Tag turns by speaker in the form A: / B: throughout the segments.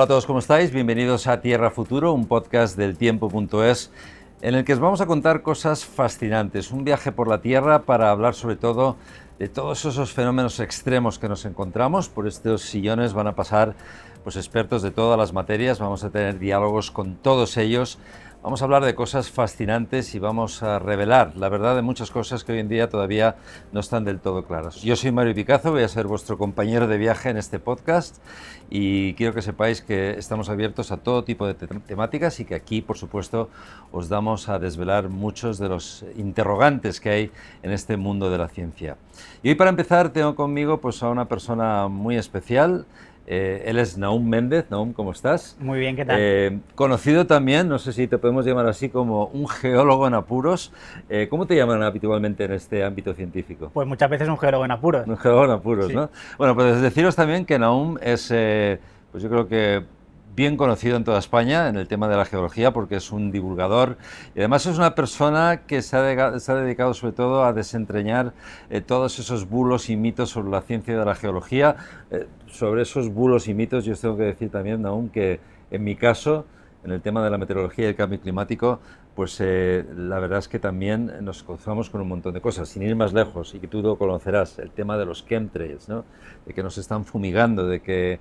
A: Hola a todos, ¿cómo estáis? Bienvenidos a Tierra Futuro, un podcast del tiempo.es en el que os vamos a contar cosas fascinantes, un viaje por la Tierra para hablar sobre todo de todos esos fenómenos extremos que nos encontramos. Por estos sillones van a pasar pues, expertos de todas las materias, vamos a tener diálogos con todos ellos. Vamos a hablar de cosas fascinantes y vamos a revelar la verdad de muchas cosas que hoy en día todavía no están del todo claras. Yo soy Mario Picazo, voy a ser vuestro compañero de viaje en este podcast y quiero que sepáis que estamos abiertos a todo tipo de temáticas y que aquí, por supuesto, os damos a desvelar muchos de los interrogantes que hay en este mundo de la ciencia. Y hoy, para empezar, tengo conmigo pues, a una persona muy especial. Él es Nahum Méndez. Nahum, ¿cómo estás?
B: Muy bien, ¿qué tal?
A: Conocido también, no sé si te podemos llamar así, como un geólogo en apuros. ¿Cómo te llaman habitualmente en este ámbito científico?
B: Pues muchas veces un geólogo en apuros.
A: Un geólogo en apuros,
B: Sí.
A: ¿no? Bueno, pues deciros también que Nahum es, pues yo creo que bien conocido en toda España en el tema de la geología porque es un divulgador y además es una persona que se ha dedicado sobre todo a desentrañar todos esos bulos y mitos sobre la ciencia de la geología. Sobre esos bulos y mitos yo os tengo que decir también, Nahum, que en mi caso, en el tema de la meteorología y el cambio climático, pues la verdad es que también nos cruzamos con un montón de cosas, sin ir más lejos, y que tú lo conocerás, el tema de los chemtrails, ¿no? De que nos están fumigando, de que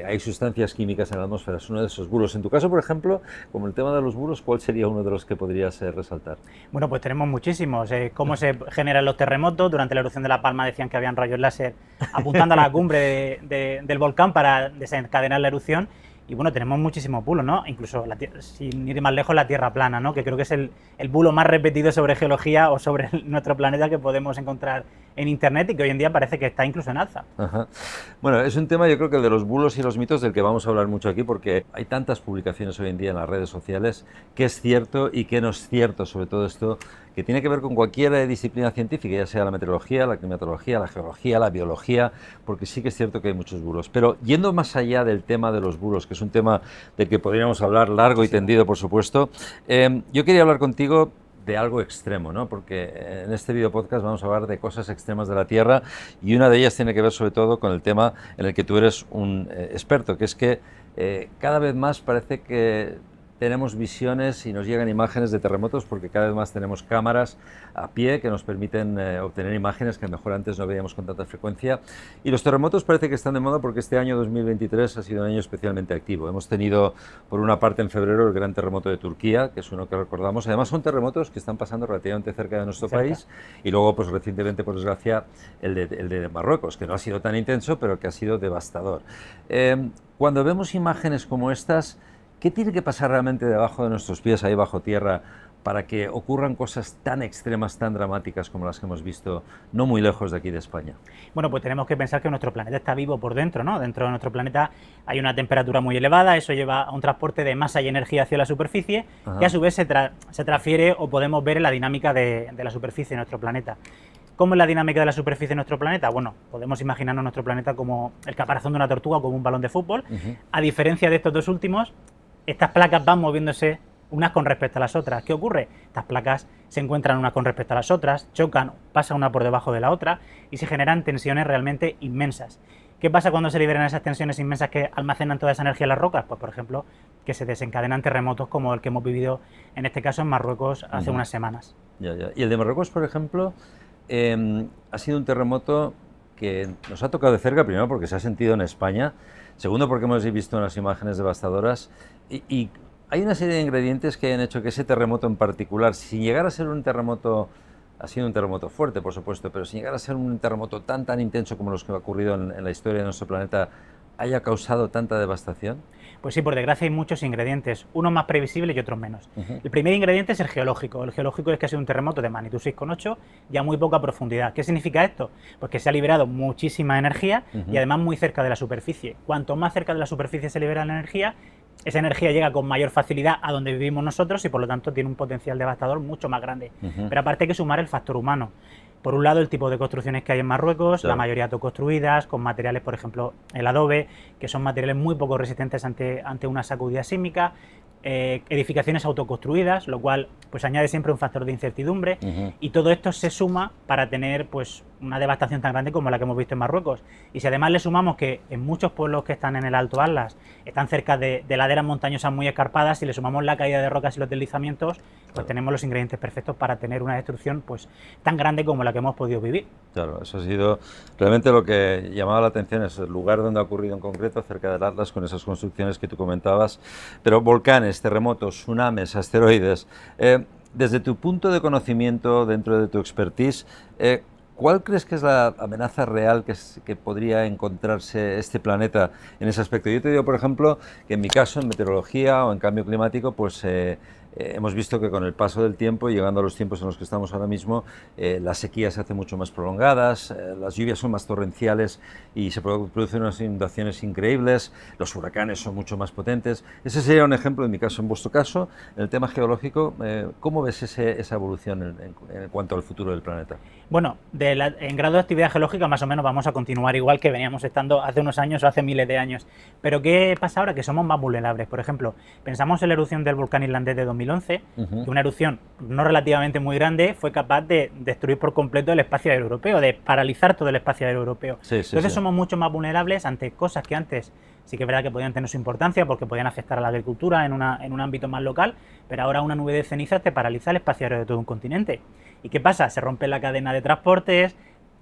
A: hay sustancias químicas en la atmósfera, es uno de esos bulos. En tu caso, por ejemplo, como el tema de los bulos, ¿cuál sería uno de los que podrías resaltar?
B: Bueno, pues tenemos muchísimos. Cómo se generan los terremotos. Durante la erupción de La Palma decían que habían rayos láser apuntando a la cumbre del volcán para desencadenar la erupción. Y bueno, tenemos muchísimos bulos, ¿no? Incluso, sin ir más lejos, la Tierra plana, ¿no? Que creo que es el bulo más repetido sobre geología o sobre nuestro planeta que podemos encontrar en Internet y que hoy en día parece que está incluso en alza.
A: Ajá. Bueno, es un tema, yo creo que el de los bulos y los mitos del que vamos a hablar mucho aquí porque hay tantas publicaciones hoy en día en las redes sociales que es cierto y que no es cierto sobre todo esto que tiene que ver con cualquier disciplina científica, ya sea la meteorología, la climatología, la geología, la biología, porque sí que es cierto que hay muchos bulos. Pero yendo más allá del tema de los bulos, que es un tema del que podríamos hablar largo y tendido, por supuesto, yo quería hablar contigo de algo extremo, ¿no? Porque en este video podcast vamos a hablar de cosas extremas de la Tierra y una de ellas tiene que ver sobre todo con el tema en el que tú eres un experto, que es que cada vez más parece que tenemos visiones y nos llegan imágenes de terremotos porque cada vez más tenemos cámaras a pie que nos permiten obtener imágenes que a lo mejor antes no veíamos con tanta frecuencia. Y los terremotos parece que están de moda porque este año 2023 ha sido un año especialmente activo. Hemos tenido, por una parte, en febrero el gran terremoto de Turquía, que es uno que recordamos. Además, son terremotos que están pasando relativamente cerca de nuestro país. Y luego, pues recientemente, por desgracia, el de Marruecos, que no ha sido tan intenso, pero que ha sido devastador. Cuando vemos imágenes como estas, ¿qué tiene que pasar realmente debajo de nuestros pies, ahí bajo tierra, para que ocurran cosas tan extremas, tan dramáticas como las que hemos visto no muy lejos de aquí de España?
B: Bueno, pues tenemos que pensar que nuestro planeta está vivo por dentro, ¿no? Dentro de nuestro planeta hay una temperatura muy elevada, eso lleva a un transporte de masa y energía hacia la superficie, que a su vez se transfiere o podemos ver en la dinámica de la superficie de nuestro planeta. ¿Cómo es la dinámica de la superficie de nuestro planeta? Bueno, podemos imaginarnos nuestro planeta como el caparazón de una tortuga o como un balón de fútbol. A diferencia de estos dos últimos, estas placas van moviéndose unas con respecto a las otras. ¿Qué ocurre? Estas placas se encuentran unas con respecto a las otras, chocan, pasa una por debajo de la otra y se generan tensiones realmente inmensas. ¿Qué pasa cuando se liberan esas tensiones inmensas que almacenan toda esa energía en las rocas? Pues, por ejemplo, que se desencadenan terremotos como el que hemos vivido, en este caso, en Marruecos hace unas semanas.
A: Ya. Y el de Marruecos, por ejemplo, ha sido un terremoto que nos ha tocado de cerca, primero porque se ha sentido en España, segundo porque hemos visto unas imágenes devastadoras y hay una serie de ingredientes que han hecho que ese terremoto en particular, sin llegar a ser un terremoto, ha sido un terremoto fuerte, por supuesto, pero sin llegar a ser un terremoto tan intenso como los que ha ocurrido en la historia de nuestro planeta, haya causado tanta devastación.
B: Pues sí, por desgracia hay muchos ingredientes, unos más previsibles y otros menos. El primer ingrediente es el geológico. El geológico es que ha sido un terremoto de magnitud 6,8 y a muy poca profundidad. ¿Qué significa esto? Pues que se ha liberado muchísima energía y además muy cerca de la superficie. Cuanto más cerca de la superficie se libera la energía, esa energía llega con mayor facilidad a donde vivimos nosotros y por lo tanto tiene un potencial devastador mucho más grande. Pero aparte hay que sumar el factor humano. Por un lado, el tipo de construcciones que hay en Marruecos, claro, la mayoría autoconstruidas, con materiales, por ejemplo, el adobe, que son materiales muy poco resistentes ante una sacudida sísmica, edificaciones autoconstruidas, lo cual pues añade siempre un factor de incertidumbre, y todo esto se suma para tener pues una devastación tan grande como la que hemos visto en Marruecos. Y si además le sumamos que en muchos pueblos que están en el Alto Atlas están cerca de laderas montañosas muy escarpadas, si le sumamos la caída de rocas y los deslizamientos, pues tenemos los ingredientes perfectos para tener una destrucción pues tan grande como la que hemos podido vivir.
A: Claro, eso ha sido realmente lo que llamaba la atención, es el lugar donde ha ocurrido en concreto, cerca del Atlas, con esas construcciones que tú comentabas. Pero volcanes, terremotos, tsunamis, asteroides, desde tu punto de conocimiento, dentro de tu expertise, ¿cuál crees que es la amenaza real que podría encontrarse este planeta en ese aspecto? Yo te digo, por ejemplo, que en mi caso, en meteorología o en cambio climático, pues hemos visto que con el paso del tiempo, llegando a los tiempos en los que estamos ahora mismo, las sequías se hacen mucho más prolongadas, las lluvias son más torrenciales y se producen unas inundaciones increíbles, los huracanes son mucho más potentes. Ese sería un ejemplo, en mi caso, en vuestro caso, en el tema geológico. ¿Cómo ves esa evolución en cuanto al futuro del planeta?
B: Bueno, en grado de actividad geológica más o menos vamos a continuar igual que veníamos estando hace unos años o hace miles de años. Pero ¿qué pasa ahora? Que somos más vulnerables. Por ejemplo, pensamos en la erupción del volcán islandés de 2011, que una erupción no relativamente muy grande fue capaz de destruir por completo el espacio aéreo europeo, de paralizar todo el espacio aéreo europeo. Entonces somos mucho más vulnerables ante cosas que antes sí que es verdad que podían tener su importancia porque podían afectar a la agricultura en un ámbito más local, pero ahora una nube de cenizas te paraliza el espacio aéreo de todo un continente. ¿Y qué pasa? Se rompe la cadena de transportes,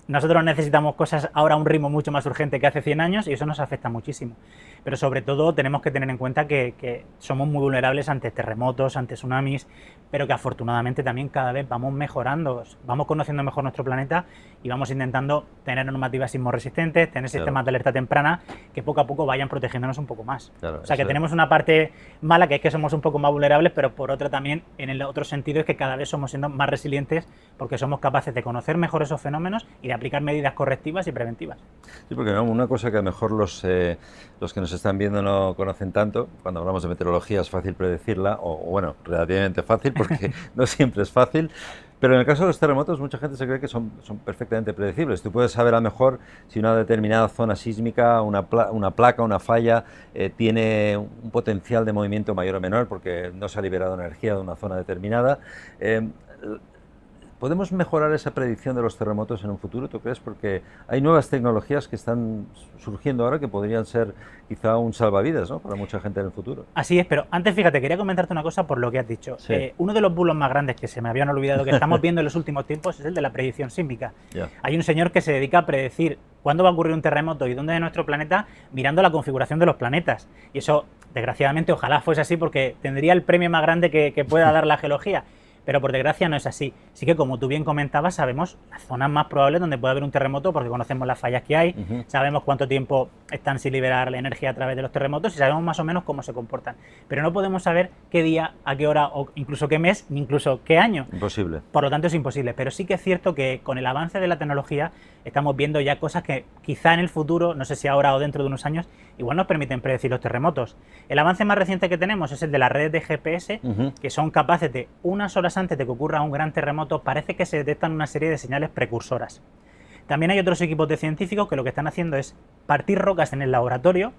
B: nosotros necesitamos cosas ahora a un ritmo mucho más urgente que hace 100 años y eso nos afecta muchísimo. Pero sobre todo tenemos que tener en cuenta que somos muy vulnerables ante terremotos, ante tsunamis, pero que afortunadamente también cada vez vamos mejorando, vamos conociendo mejor nuestro planeta y vamos intentando tener normativas sismorresistentes, tener sistemas de alerta temprana que poco a poco vayan protegiéndonos un poco más. O sea que tenemos una parte mala que es que somos un poco más vulnerables, pero por otra también en el otro sentido es que cada vez somos siendo más resilientes porque somos capaces de conocer mejor esos fenómenos y de aplicar medidas correctivas y preventivas.
A: Sí, porque una cosa que a lo mejor los que nos están viendo no conocen tanto, cuando hablamos de meteorología es fácil predecirla, o bueno, relativamente fácil, porque no siempre es fácil, pero en el caso de los terremotos mucha gente se cree que son perfectamente predecibles. Tú puedes saber a lo mejor si una determinada zona sísmica, una placa, una falla, tiene un potencial de movimiento mayor o menor porque no se ha liberado energía de una zona determinada. ¿Podemos mejorar esa predicción de los terremotos en un futuro, tú crees? Porque hay nuevas tecnologías que están surgiendo ahora que podrían ser quizá un salvavidas, ¿no?, para mucha gente en el futuro.
B: Así es, pero antes, fíjate, quería comentarte una cosa por lo que has dicho.
A: Sí.
B: Uno de los bulos más grandes que se me habían olvidado que estamos viendo en los últimos tiempos es el de la predicción sísmica. Hay un señor que se dedica a predecir cuándo va a ocurrir un terremoto y dónde de nuestro planeta mirando la configuración de los planetas. Y eso, desgraciadamente, ojalá fuese así porque tendría el premio más grande que pueda dar la geología. Pero por desgracia no es así. Sí que, como tú bien comentabas, sabemos las zonas más probables donde puede haber un terremoto porque conocemos las fallas que hay, sabemos cuánto tiempo están sin liberar la energía a través de los terremotos y sabemos más o menos cómo se comportan. Pero no podemos saber qué día, a qué hora o incluso qué mes, ni incluso qué año.
A: Imposible.
B: Por lo tanto es imposible. Pero sí que es cierto que con el avance de la tecnología estamos viendo ya cosas que quizá en el futuro, no sé si ahora o dentro de unos años, igual nos permiten predecir los terremotos. El avance más reciente que tenemos es el de las redes de GPS, que son capaces de unas horas antes de que ocurra un gran terremoto, parece que se detectan una serie de señales precursoras. También hay otros equipos de científicos que lo que están haciendo es partir rocas en el laboratorio,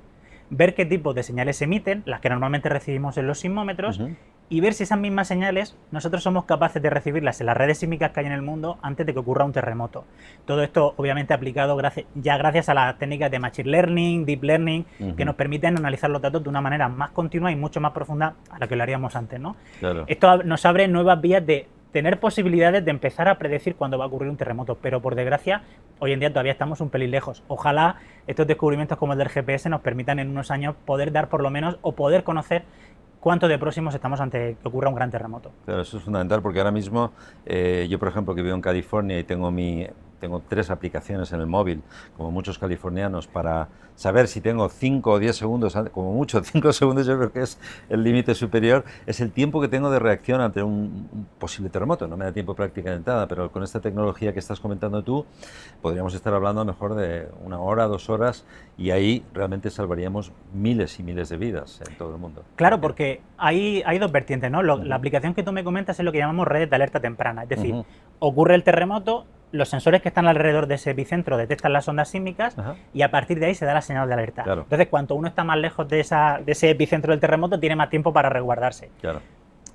B: ver qué tipo de señales emiten, las que normalmente recibimos en los sismómetros, y ver si esas mismas señales nosotros somos capaces de recibirlas en las redes sísmicas que hay en el mundo antes de que ocurra un terremoto. Todo esto obviamente aplicado gracias a las técnicas de Machine Learning, Deep Learning, que nos permiten analizar los datos de una manera más continua y mucho más profunda a la que lo haríamos antes, ¿no?
A: Claro.
B: Esto nos abre nuevas vías de tener posibilidades de empezar a predecir cuándo va a ocurrir un terremoto, pero por desgracia hoy en día todavía estamos un pelín lejos. Ojalá estos descubrimientos como el del GPS nos permitan en unos años poder dar por lo menos o poder conocer cuánto de próximos estamos ante que ocurra un gran terremoto.
A: Claro, eso es fundamental porque ahora mismo yo, por ejemplo, que vivo en California y tengo 3 aplicaciones en el móvil, como muchos californianos, para saber si tengo 5 o 10 segundos, como mucho 5 segundos yo creo que es el límite superior, es el tiempo que tengo de reacción ante un posible terremoto. No me da tiempo prácticamente nada, pero con esta tecnología que estás comentando tú, podríamos estar hablando a lo mejor de 1 hora, 2 horas, y ahí realmente salvaríamos miles y miles de vidas en todo el mundo.
B: Claro, porque hay 2 vertientes, ¿no? La aplicación que tú me comentas es lo que llamamos redes de alerta temprana, es decir, ocurre el terremoto, los sensores que están alrededor de ese epicentro detectan las ondas sísmicas y a partir de ahí se da la señal de alerta. Entonces, cuanto uno está más lejos de ese epicentro del terremoto, tiene más tiempo para resguardarse.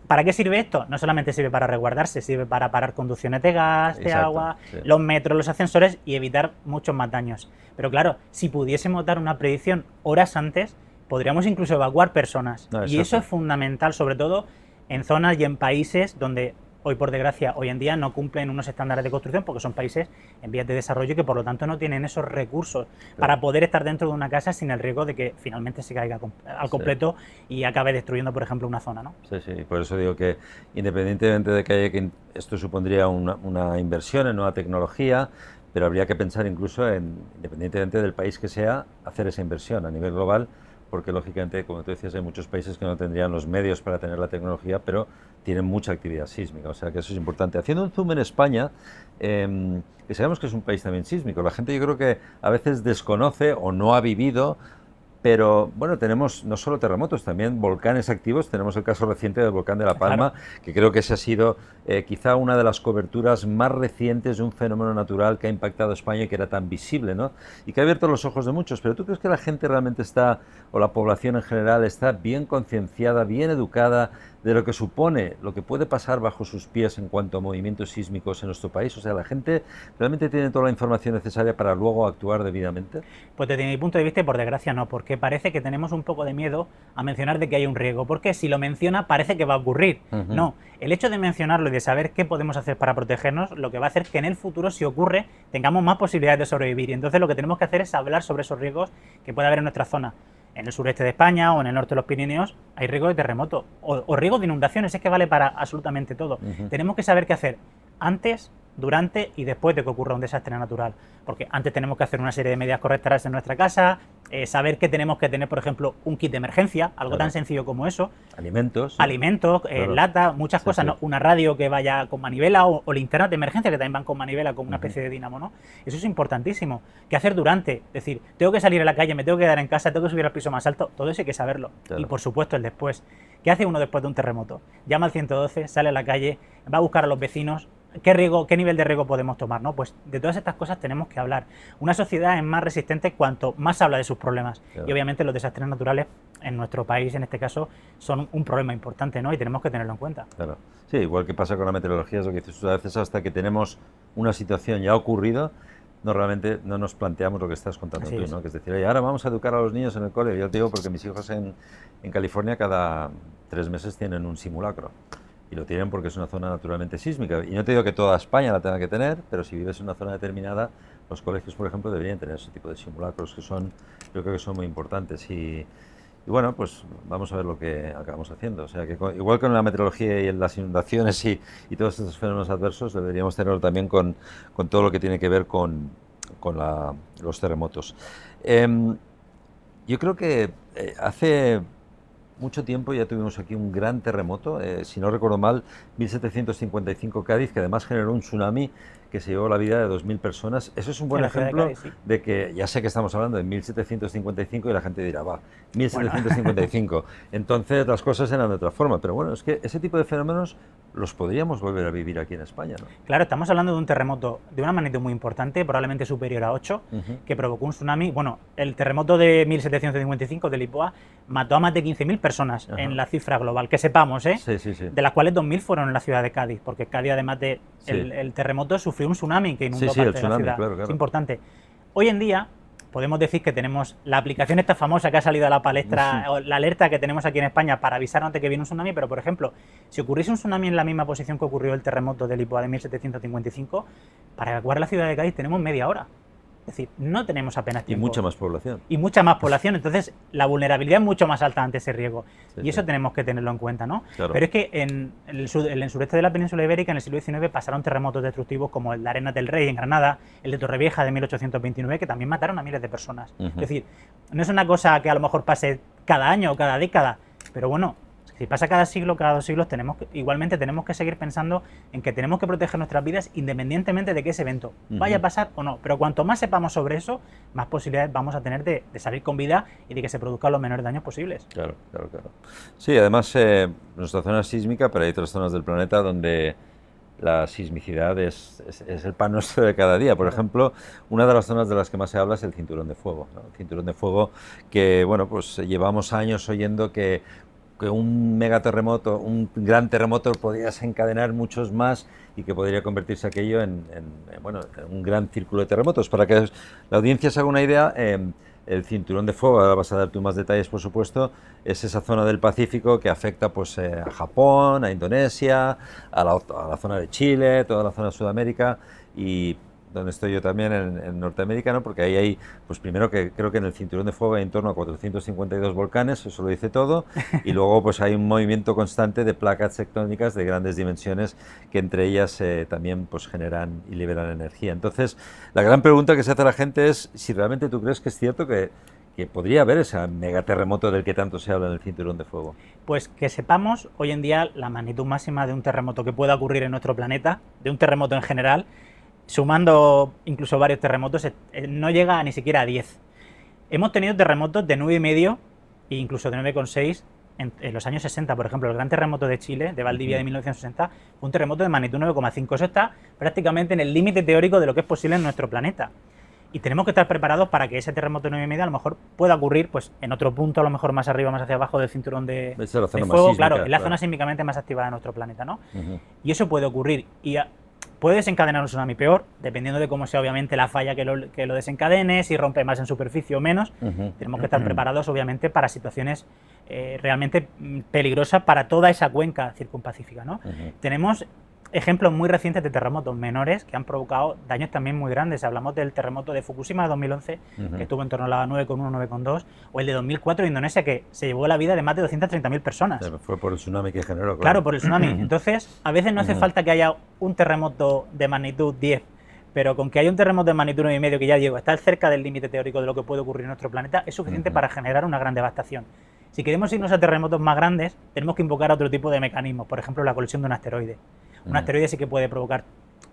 B: ¿Para qué sirve esto? No solamente sirve para resguardarse, sirve para parar conducciones de gas, de
A: Exacto,
B: agua,
A: sí.
B: los metros, los ascensores y evitar muchos más daños. Pero claro, si pudiésemos dar una predicción horas antes, podríamos incluso evacuar personas.
A: No,
B: Y eso
A: exacto.
B: es fundamental, sobre todo en zonas y en países donde hoy, por desgracia, hoy en día no cumplen unos estándares de construcción porque son países en vías de desarrollo y que por lo tanto no tienen esos recursos para poder estar dentro de una casa sin el riesgo de que finalmente se caiga al completo y acabe destruyendo, por ejemplo, una zona, ¿no?
A: Sí, sí, por eso digo que independientemente de que haya que esto supondría una inversión en nueva tecnología, pero habría que pensar incluso en, independientemente del país que sea, hacer esa inversión a nivel global, porque lógicamente, como tú decías, hay muchos países que no tendrían los medios para tener la tecnología, pero tienen mucha actividad sísmica, o sea que eso es importante. Haciendo un zoom en España, que sabemos que es un país también sísmico, la gente yo creo que a veces desconoce o no ha vivido. Pero bueno, tenemos no solo terremotos, también volcanes activos. Tenemos el caso reciente del volcán de La Palma,
B: Claro.
A: que creo que ese ha sido quizá una de las coberturas más recientes de un fenómeno natural que ha impactado a España y que era tan visible, ¿no? Y que ha abierto los ojos de muchos. Pero ¿tú crees que la gente realmente está, o la población en general, está bien concienciada, bien educada de lo que supone, lo que puede pasar bajo sus pies en cuanto a movimientos sísmicos en nuestro país? O sea, ¿la gente realmente tiene toda la información necesaria para luego actuar debidamente?
B: Pues desde mi punto de vista, y por desgracia no, porque parece que tenemos un poco de miedo a mencionar de que hay un riesgo, porque si lo menciona parece que va a ocurrir. No, el hecho de mencionarlo y de saber qué podemos hacer para protegernos, lo que va a hacer que en el futuro, si ocurre, tengamos más posibilidades de sobrevivir. Y entonces lo que tenemos que hacer es hablar sobre esos riesgos que puede haber en nuestra zona. En el sureste de España o en el norte de los Pirineos hay riesgo de terremoto o riesgo de inundaciones, es que vale para absolutamente todo. Tenemos que saber qué hacer antes, durante y después de que ocurra un desastre natural. Porque antes tenemos que hacer una serie de medidas correctoras en nuestra casa, saber que tenemos que tener, por ejemplo, un kit de emergencia, algo tan sencillo como eso.
A: Alimentos.
B: Alimentos, lata, muchas cosas,
A: sí.
B: ¿no? Una radio que vaya con manivela o linternas de emergencia que también van con manivela, con una especie de dínamo, ¿no? Eso es importantísimo. ¿Qué hacer durante? Es decir, tengo que salir a la calle, me tengo que quedar en casa, tengo que subir al piso más alto, todo eso hay que saberlo.
A: Claro.
B: Y por supuesto el después. ¿Qué hace uno después de un terremoto? Llama al 112, sale a la calle, va a buscar a los vecinos. ¿Qué nivel de riesgo podemos tomar? ¿No? Pues de todas estas cosas tenemos que hablar. Una sociedad es más resistente cuanto más habla de sus problemas.
A: Claro.
B: Y obviamente los desastres naturales en nuestro país, en este caso, son un problema importante, ¿no? Y tenemos que tenerlo en cuenta.
A: Claro. Sí, igual que pasa con la meteorología, es lo que dices tú, a veces hasta que tenemos una situación ya ocurrido, realmente no nos planteamos lo que estás contando tú, ¿no? Que es decir, oye, ahora vamos a educar a los niños en el cole. Yo te digo porque mis hijos en California cada 3 meses tienen un simulacro. Y lo tienen porque es una zona naturalmente sísmica. Y no te digo que toda España la tenga que tener, pero si vives en una zona determinada, los colegios, por ejemplo, deberían tener ese tipo de simulacros que son, yo creo que son muy importantes. Y bueno, pues vamos a ver lo que acabamos haciendo. O sea, que igual con la meteorología y en las inundaciones y todos estos fenómenos adversos, deberíamos tenerlo también con todo lo que tiene que ver con los terremotos. Yo creo que hace mucho tiempo ya tuvimos aquí un gran terremoto, si no recuerdo mal, 1755 Cádiz, que además generó un tsunami que se llevó la vida de 2.000 personas. Eso es un buen ejemplo de, Cádiz, sí, de que, ya sé que estamos hablando de 1755 y la gente dirá, va, 1755. Bueno. Entonces las cosas eran de otra forma, pero bueno, es que ese tipo de fenómenos los podríamos volver a vivir aquí en España, ¿no?
B: Claro, estamos hablando de un terremoto de una magnitud muy importante, probablemente superior a 8, que provocó un tsunami. Bueno, el terremoto de 1755 de Lisboa mató a más de 15.000 personas en la cifra global, que sepamos, ¿eh?
A: Sí, sí, sí.
B: De las cuales 2.000 fueron en la ciudad de Cádiz, porque Cádiz, además de el terremoto, sufrió un tsunami que inundó parte de la ciudad.
A: Claro.
B: Es importante. Hoy en día podemos decir que tenemos la aplicación esta famosa que ha salido a la palestra, o la alerta que tenemos aquí en España para avisarnos de que viene un tsunami, pero por ejemplo, si ocurriese un tsunami en la misma posición que ocurrió el terremoto de Lisboa de 1755, para evacuar la ciudad de Cádiz tenemos media hora. Es decir, no tenemos apenas tiempo.
A: Y mucha más población.
B: Y mucha más población, entonces la vulnerabilidad es mucho más alta ante ese riesgo. Sí, y eso tenemos que tenerlo en cuenta, ¿no?
A: Claro.
B: Pero es que en el sureste de la península ibérica, en el siglo XIX, pasaron terremotos destructivos como el de Arenas del Rey en Granada, el de Torrevieja de 1829, que también mataron a miles de personas. Es decir, no es una cosa que a lo mejor pase cada año o cada década, pero bueno, si pasa cada siglo, cada 2 siglos, igualmente tenemos que seguir pensando en que tenemos que proteger nuestras vidas independientemente de que ese evento vaya a pasar o no. Pero cuanto más sepamos sobre eso, más posibilidades vamos a tener de salir con vida y de que se produzcan los menores daños posibles.
A: Claro. Sí, además, nuestra zona sísmica, pero hay otras zonas del planeta donde la sismicidad es el pan nuestro de cada día. Por ejemplo, una de las zonas de las que más se habla es el cinturón de fuego, ¿no? El cinturón de fuego que, bueno, pues llevamos años oyendo que que un megaterremoto, un gran terremoto, podría desencadenar muchos más y que podría convertirse aquello bueno, en un gran círculo de terremotos. Para que la audiencia se haga una idea, el cinturón de fuego, ahora vas a dar tú más detalles, por supuesto, es esa zona del Pacífico que afecta pues, a Japón, a Indonesia, a la zona de Chile, toda la zona de Sudamérica y donde estoy yo también, en Norteamérica, ¿no? Porque ahí hay, pues primero que creo que en el cinturón de fuego hay en torno a 452 volcanes, eso lo dice todo, y luego pues hay un movimiento constante de placas tectónicas de grandes dimensiones que entre ellas también pues generan y liberan energía. Entonces, la gran pregunta que se hace a la gente es si realmente tú crees que es cierto que podría haber ese megaterremoto del que tanto se habla en el cinturón de fuego.
B: Pues que sepamos hoy en día la magnitud máxima de un terremoto que pueda ocurrir en nuestro planeta, de un terremoto en general, sumando incluso varios terremotos, no llega ni siquiera a 10. Hemos tenido terremotos de 9,5 e incluso de 9,6 en los años 60, por ejemplo. El gran terremoto de Chile, de Valdivia de 1960, fue un terremoto de magnitud 9,5. Eso está prácticamente en el límite teórico de lo que es posible en nuestro planeta. Y tenemos que estar preparados para que ese terremoto de 9,5 a lo mejor pueda ocurrir pues en otro punto, a lo mejor más arriba, más hacia abajo del cinturón de fuego, claro, en la zona sísmicamente más activada de nuestro planeta, ¿no? Y eso puede ocurrir. Y puede desencadenar un tsunami peor, dependiendo de cómo sea obviamente la falla que lo desencadene, si rompe más en superficie o menos. Tenemos que estar preparados obviamente para situaciones realmente peligrosas para toda esa cuenca circunpacífica, ¿no? Tenemos ejemplos muy recientes de terremotos menores que han provocado daños también muy grandes. Hablamos del terremoto de Fukushima de 2011, que estuvo en torno a la 9,1, 9,2, o el de 2004 en Indonesia, que se llevó la vida de más de 230.000 personas.
A: Fue por el tsunami que generó.
B: Claro, por el tsunami. Entonces, a veces no hace falta que haya un terremoto de magnitud 10, pero con que haya un terremoto de magnitud 9,5 que ya llegó, está cerca del límite teórico de lo que puede ocurrir en nuestro planeta, es suficiente para generar una gran devastación. Si queremos irnos a terremotos más grandes, tenemos que invocar otro tipo de mecanismos, por ejemplo, la colisión de un asteroide. Un asteroide sí que puede provocar,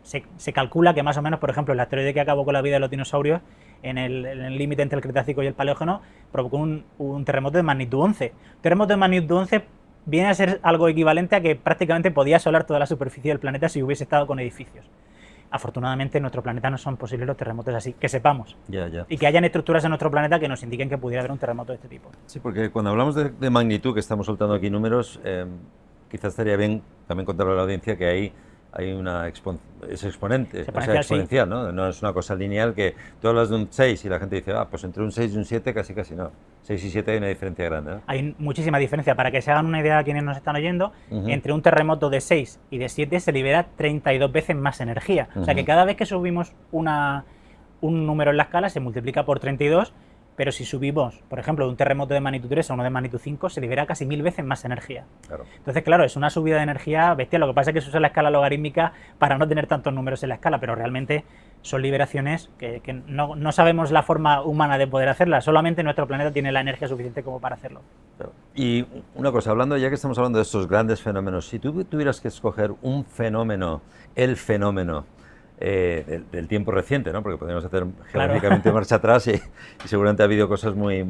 B: se calcula que más o menos, por ejemplo, el asteroide que acabó con la vida de los dinosaurios en el límite entre el Cretácico y el Paleógeno provocó un terremoto de magnitud 11. Un terremoto de magnitud 11 viene a ser algo equivalente a que prácticamente podía asolar toda la superficie del planeta si hubiese estado con edificios. Afortunadamente en nuestro planeta no son posibles los terremotos así, que sepamos. Y que hayan estructuras en nuestro planeta que nos indiquen que pudiera haber un terremoto de este tipo.
A: Sí, porque cuando hablamos de magnitud, que estamos soltando aquí números, quizás estaría bien también contarle a la audiencia que hay es exponente, exponencial, ¿no? No es una cosa lineal que tú hablas de un 6 y la gente dice, pues entre un 6 y un 7 casi no. 6 y 7 hay una diferencia grande, ¿no?
B: Hay muchísima diferencia. Para que se hagan una idea a quienes nos están oyendo, entre un terremoto de 6 y de 7 se libera 32 veces más energía. O sea que cada vez que subimos un número en la escala se multiplica por 32, pero si subimos, por ejemplo, de un terremoto de magnitud 3 a uno de magnitud 5, se libera casi 1000 veces más energía. Claro. Entonces, claro, es una subida de energía bestial. Lo que pasa es que se usa la escala logarítmica para no tener tantos números en la escala, pero realmente son liberaciones que no sabemos la forma humana de poder hacerlas. Solamente nuestro planeta tiene la energía suficiente como para hacerlo.
A: Claro. Y una cosa, ya que estamos hablando de estos grandes fenómenos, si tú tuvieras que escoger un fenómeno, el fenómeno del tiempo reciente, ¿no? Porque podríamos hacer geológicamente marcha atrás y seguramente ha habido cosas muy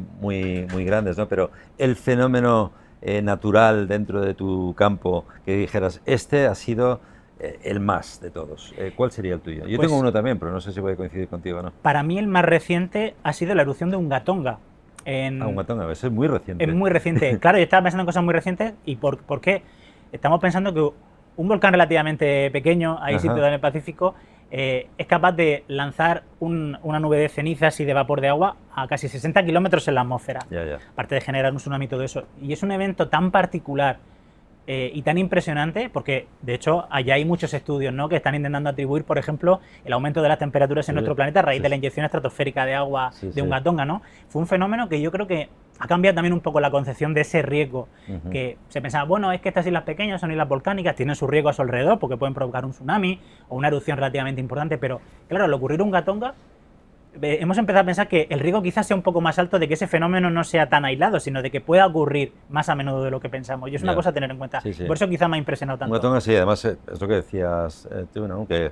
A: grandes, ¿no? Pero el fenómeno natural dentro de tu campo que dijeras, este ha sido el más de todos, ¿cuál sería el tuyo? Yo tengo uno también, pero no sé si voy a coincidir contigo o no.
B: Para mí el más reciente ha sido la erupción de Unga Tonga.
A: Unga Tonga, eso es muy reciente.
B: Es muy reciente. Claro, yo estaba pensando en cosas muy recientes y ¿por qué? Estamos pensando que un volcán relativamente pequeño, ahí situado en el Pacífico, es capaz de lanzar una nube de cenizas y de vapor de agua a casi 60 kilómetros en la atmósfera, aparte de generar un tsunami y todo eso. Y es un evento tan particular y tan impresionante, porque de hecho allá hay muchos estudios, ¿no?, que están intentando atribuir, por ejemplo, el aumento de las temperaturas en nuestro planeta a raíz de la inyección estratosférica de agua de Unga Tonga, ¿no? Fue un fenómeno que yo creo que ha cambiado también un poco la concepción de ese riesgo, que se pensaba, bueno, es que estas islas pequeñas son islas volcánicas, tienen su riesgo a su alrededor porque pueden provocar un tsunami o una erupción relativamente importante, pero claro, al ocurrir Unga Tonga, hemos empezado a pensar que el riesgo quizás sea un poco más alto de que ese fenómeno no sea tan aislado, sino de que pueda ocurrir más a menudo de lo que pensamos. Y es una cosa a tener en cuenta. Por eso quizás me ha impresionado tanto.
A: Unga Tonga, sí, además es lo que decías tú, ¿no?, que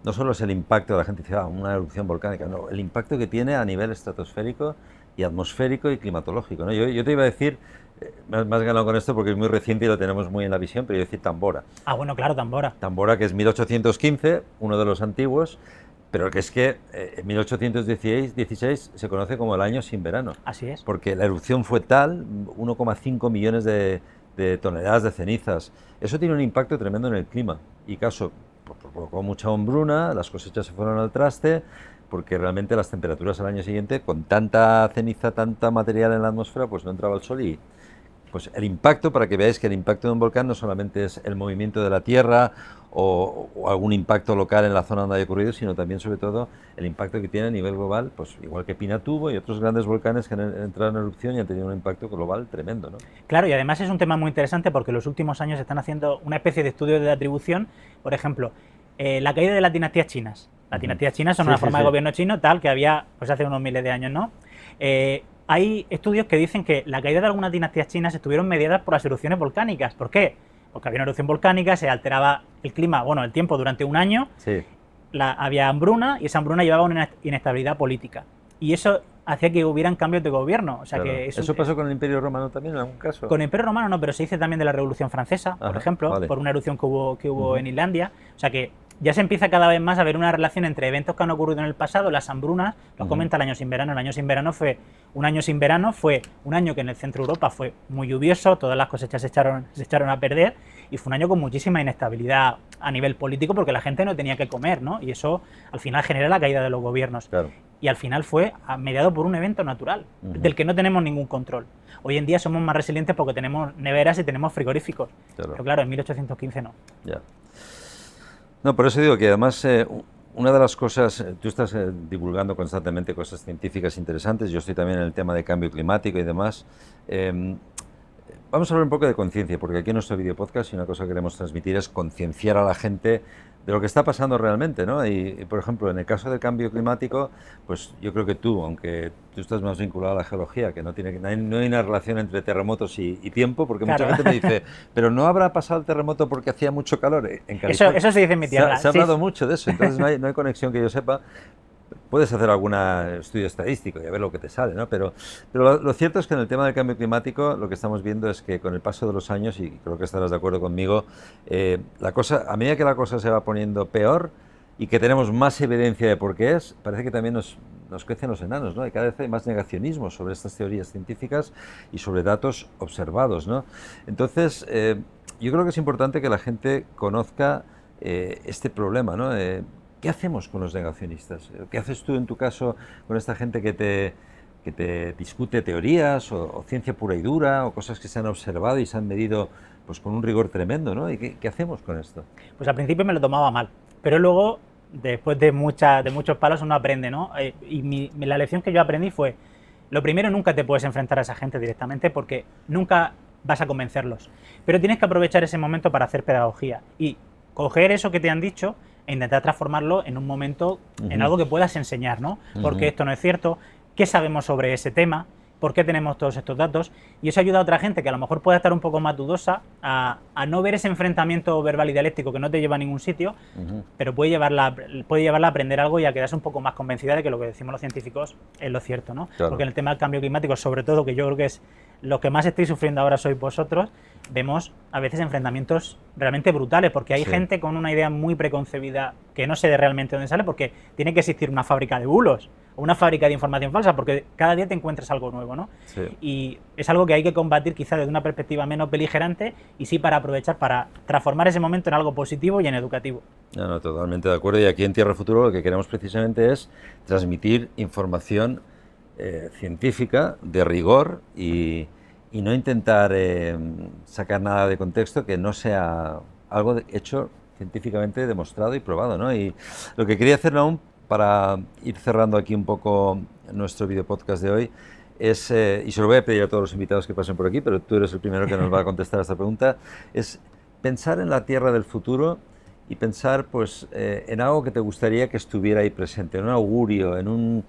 A: no solo es el impacto, la gente dice, una erupción volcánica, no, el impacto que tiene a nivel estratosférico y atmosférico y climatológico, ¿no? Yo te iba a decir, me has ganado con esto porque es muy reciente y lo tenemos muy en la visión, pero yo iba a decir Tambora.
B: Bueno, claro, Tambora.
A: Tambora, que es 1815, uno de los antiguos, pero que es que en 1816 se conoce como el año sin verano.
B: Así es.
A: Porque la erupción fue tal, 1,5 millones de toneladas de cenizas. Eso tiene un impacto tremendo en el clima. Y caso, provocó mucha hombruna, las cosechas se fueron al traste, porque realmente las temperaturas al año siguiente, con tanta ceniza, tanta material en la atmósfera, pues no entraba el sol y... Pues el impacto, para que veáis que el impacto de un volcán no solamente es el movimiento de la Tierra o algún impacto local en la zona donde haya ocurrido, sino también, sobre todo, el impacto que tiene a nivel global, pues igual que Pinatubo y otros grandes volcanes que han entrado en erupción y han tenido un impacto global tremendo, ¿no?
B: Claro, y además es un tema muy interesante porque en los últimos años se están haciendo una especie de estudio de atribución, por ejemplo, la caída de las dinastías chinas. Las dinastías chinas son una forma de gobierno chino tal que había pues hace unos miles de años, ¿no? Hay estudios que dicen que la caída de algunas dinastías chinas estuvieron mediadas por las erupciones volcánicas. ¿Por qué? Porque había una erupción volcánica, se alteraba el clima, bueno, el tiempo durante un año, había hambruna y esa hambruna llevaba a una inestabilidad política. Y eso hacía que hubieran cambios de gobierno. O sea,
A: claro.
B: que
A: ¿Eso pasó con el Imperio Romano también en algún caso?
B: Con el Imperio Romano no, pero se dice también de la Revolución Francesa, por ejemplo, por una erupción que hubo en Islandia. O sea que ya se empieza cada vez más a ver una relación entre eventos que han ocurrido en el pasado, las hambrunas, lo comenta el año sin verano. El año sin verano fue un año que en el centro de Europa fue muy lluvioso, todas las cosechas se echaron a perder y fue un año con muchísima inestabilidad a nivel político porque la gente no tenía que comer, ¿no? Y eso al final genera la caída de los gobiernos.
A: Claro.
B: Y al final fue mediado por un evento natural, del que no tenemos ningún control. Hoy en día somos más resilientes porque tenemos neveras y tenemos frigoríficos, pero claro, en 1815 no.
A: Ya. No, por eso digo que además una de las cosas, tú estás divulgando constantemente cosas científicas interesantes, yo estoy también en el tema de cambio climático y demás. Vamos a hablar un poco de conciencia, porque aquí en nuestro video podcast y una cosa que queremos transmitir es concienciar a la gente de lo que está pasando realmente, ¿no? Y, por ejemplo, en el caso del cambio climático, pues yo creo que tú, aunque tú estás más vinculado a la geología, que no hay una relación entre terremotos y tiempo, porque mucha gente me dice, pero ¿no habrá pasado el terremoto porque hacía mucho calor? En California,
B: eso se dice en mi tierra.
A: Se ha hablado mucho de eso, entonces no hay conexión que yo sepa. Puedes hacer algún estudio estadístico y a ver lo que te sale, ¿no? Pero lo cierto es que en el tema del cambio climático lo que estamos viendo es que con el paso de los años, y creo que estarás de acuerdo conmigo, a medida que la cosa se va poniendo peor y que tenemos más evidencia de por qué es, parece que también nos crecen los enanos, ¿no? Y cada vez hay más negacionismo sobre estas teorías científicas y sobre datos observados, ¿no? Entonces, yo creo que es importante que la gente conozca este problema, ¿no? ¿Qué hacemos con los negacionistas? ¿Qué haces tú en tu caso con esta gente que te discute teorías o ciencia pura y dura o cosas que se han observado y se han medido pues con un rigor tremendo, ¿no? ¿Y qué hacemos con esto?
B: Pues al principio me lo tomaba mal, pero luego, después de muchos palos, uno aprende, ¿no? Y la lección que yo aprendí fue, lo primero, nunca te puedes enfrentar a esa gente directamente porque nunca vas a convencerlos, pero tienes que aprovechar ese momento para hacer pedagogía y coger eso que te han dicho e intentar transformarlo en un momento, en algo que puedas enseñar, ¿no? Porque esto no es cierto, qué sabemos sobre ese tema, por qué tenemos todos estos datos, y eso ayuda a otra gente que a lo mejor pueda estar un poco más dudosa a no ver ese enfrentamiento verbal y dialéctico que no te lleva a ningún sitio, pero puede llevarla a aprender algo y a quedarse un poco más convencida de que lo que decimos los científicos es lo cierto, ¿no? Claro. Porque en el tema del cambio climático, sobre todo, que yo creo que es lo que más estáis sufriendo ahora sois vosotros, vemos a veces enfrentamientos realmente brutales, porque hay gente con una idea muy preconcebida que no sé de realmente dónde sale, porque tiene que existir una fábrica de bulos o una fábrica de información falsa, porque cada día te encuentras algo nuevo, ¿no? Sí. Y es algo que hay que combatir quizá desde una perspectiva menos beligerante y sí para aprovechar, para transformar ese momento en algo positivo y en educativo.
A: No, totalmente de acuerdo. Y aquí en Tierra Futuro lo que queremos precisamente es transmitir información científica, de rigor y no intentar sacar nada de contexto que no sea algo hecho científicamente demostrado y probado, ¿no? Y lo que quería hacer aún para ir cerrando aquí un poco nuestro video podcast de hoy es, y se lo voy a pedir a todos los invitados que pasen por aquí, pero tú eres el primero que nos va a contestar a esta pregunta, es pensar en la Tierra del futuro y pensar pues en algo que te gustaría que estuviera ahí presente, en un augurio, en un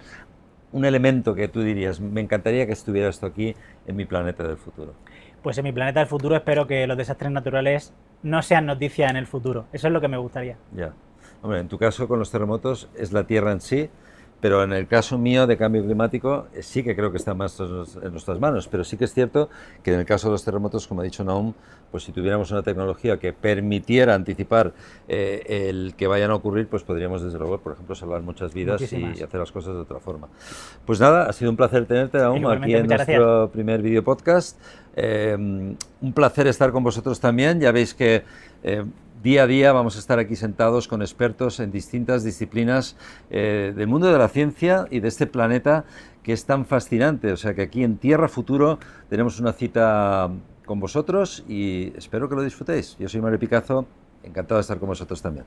A: elemento que tú dirías, me encantaría que estuviera esto aquí en mi planeta del futuro.
B: Pues en mi planeta del futuro espero que los desastres naturales no sean noticia en el futuro. Eso es lo que me gustaría.
A: Ya. Hombre, en tu caso con los terremotos es la Tierra en sí, pero en el caso mío de cambio climático sí que creo que está más en nuestras manos, pero sí que es cierto que en el caso de los terremotos, como ha dicho Naum, pues si tuviéramos una tecnología que permitiera anticipar el que vayan a ocurrir, pues podríamos desde luego, por ejemplo, salvar muchas vidas y hacer las cosas de otra forma. Pues nada, ha sido un placer tenerte, Naum, aquí en nuestro primer video podcast. Un placer estar con vosotros también. Ya veis que día a día vamos a estar aquí sentados con expertos en distintas disciplinas del mundo de la ciencia y de este planeta que es tan fascinante. O sea que aquí en Tierra Futuro tenemos una cita con vosotros y espero que lo disfrutéis. Yo soy Mario Picazo, encantado de estar con vosotros también.